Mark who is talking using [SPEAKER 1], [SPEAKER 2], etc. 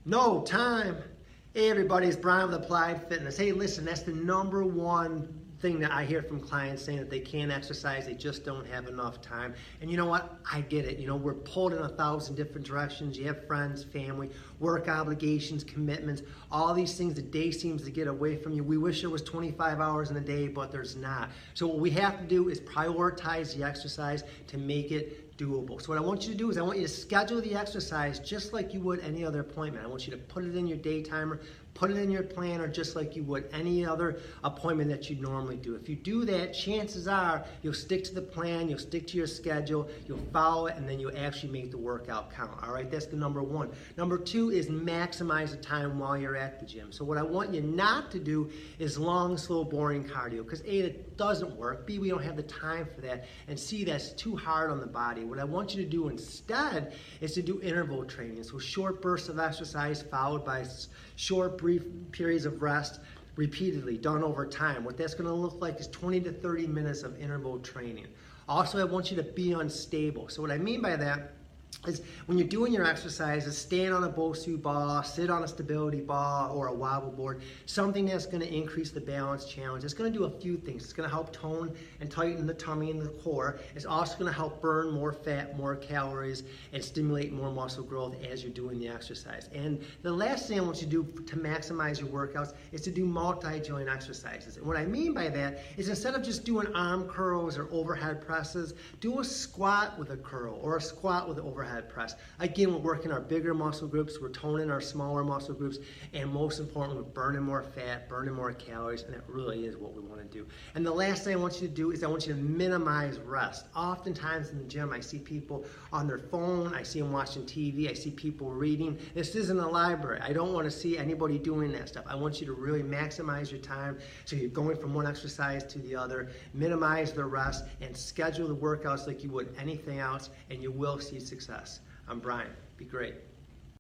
[SPEAKER 1] No time. Hey everybody, it's Brian with Applied Fitness. Hey, listen, that's the number one thing that I hear from clients saying that they can't exercise, they just don't have enough time. And you know what? I get it. You know, we're pulled in 1,000 different directions. You have friends, family, work obligations, commitments, all these things. The day seems to get away from you. We wish there was 25 hours in a day, but there's not. So what we have to do is prioritize the exercise to make it doable. So what I want you to do is I want you to schedule the exercise just like you would any other appointment. I want you to put it in your day timer, put it in your planner just like you would any other appointment that you normally do. If you do that, chances are you'll stick to the plan, you'll stick to your schedule, you'll follow it, and then you'll actually make the workout count. All right, that's the number one. Number two is maximize the time while you're at the gym. So what I want you not to do is long, slow, boring cardio, because A, it doesn't work, B, we don't have the time for that, and C, that's too hard on the body. What I want you to do instead is to do interval training. So short bursts of exercise followed by short, brief periods of rest repeatedly, done over time. What that's gonna look like is 20 to 30 minutes of interval training. Also, I want you to be unstable. So what I mean by that is when you're doing your exercises, stand on a BOSU ball, sit on a stability ball or a wobble board, something that's going to increase the balance challenge. It's going to do a few things. It's going to help tone and tighten the tummy and the core. It's also going to help burn more fat, more calories, and stimulate more muscle growth as you're doing the exercise. And the last thing I want you to do to maximize your workouts is to do multi-joint exercises. And what I mean by that is instead of just doing arm curls or overhead presses, do a squat with a curl or a squat with an overhead press. Again, we're working our bigger muscle groups, we're toning our smaller muscle groups, and most important, we're burning more fat, burning more calories, and that really is what we want to do. And the last thing I want you to do is I want you to minimize rest. Oftentimes in the gym, I see people on their phone, I see them watching TV, I see people reading. This isn't a library. I don't want to see anybody doing that stuff. I want you to really maximize your time so you're going from one exercise to the other, minimize the rest, and schedule the workouts like you would anything else, and you will see success. I'm Brian. Be great.